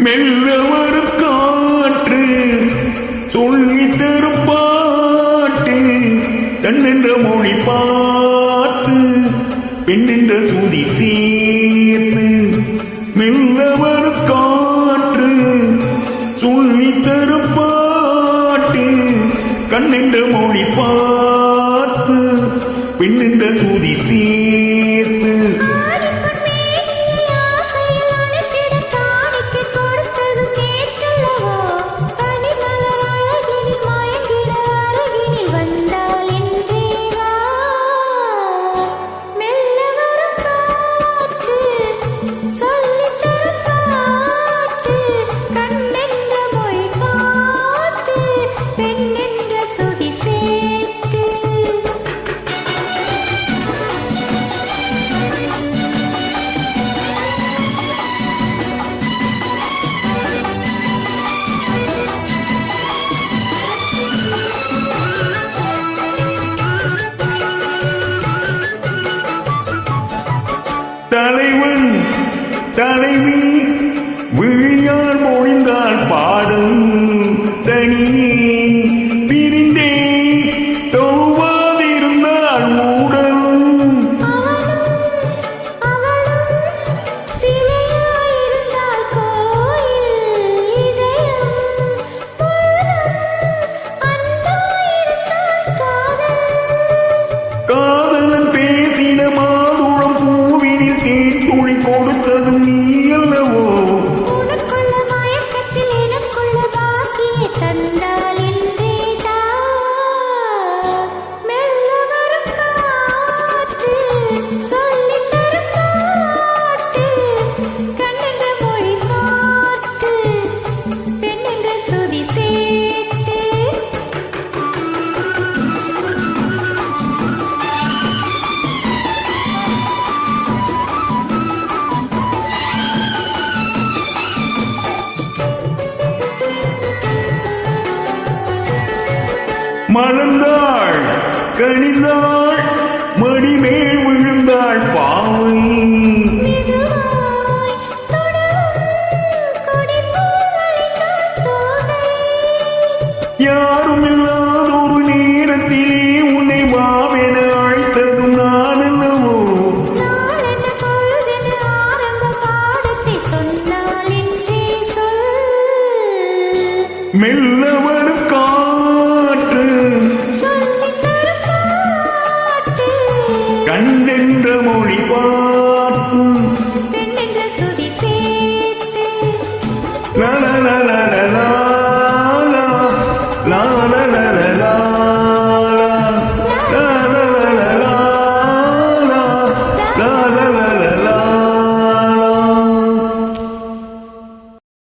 மெல்ல வரும் காற்று சொல்லி தரும் பாட்டு கண்ணென்ற மொழி பார்த்து பெண்ணென்ற சுதி சேர்த்து மெல்ல வரும் காற்று சொல்லி தரும் பாட்டு கண்ணென்ற மொழி பார்த்து பெண்ணென்ற சுதி சேர்த்து தலைவன் தலைவி விழியால் மொழிந்தால் பாடும் தனியே பிரிந்தே தோவாதிருந்தால் மூடலும் காதலன் பேசின மாதுளம் பூவினில் தேன் துளி கொடுத்ததும் நீ அல்லவோ உனக்குள்ள மயக்கத்தில் எனக்குள்ள பாக்கிய தந்தால் என்றேதா மெல்ல வரும் காற்று சொல்லி தரும் பாட்டு கண்ணென்ற மொழி பார்த்து பெண்ணென்ற சுதி சேர்த்து மலர்ந்தாள் கணிந்தாள் மடிமேல் விழுந்தாள் பாவை மெதுவாய் தொடரும் கொடிப்பூவளைத்தான் தோகை யாரும் இல்லாத ஒரு நேரத்திலே உன்னை வாவென அழைத்ததும் நான் அல்லவோ நாளென்ன பொழுதென ஆரம்ப பாடத்தை சொன்னால் என்றே சொல் மெல்ல வரும் காற்று சொல்லித் தரும் பாட்டு கண்ணென்ற மொழி பார்த்து பெண்ணென்ற சுதி சேர்த்து லா லா லா லா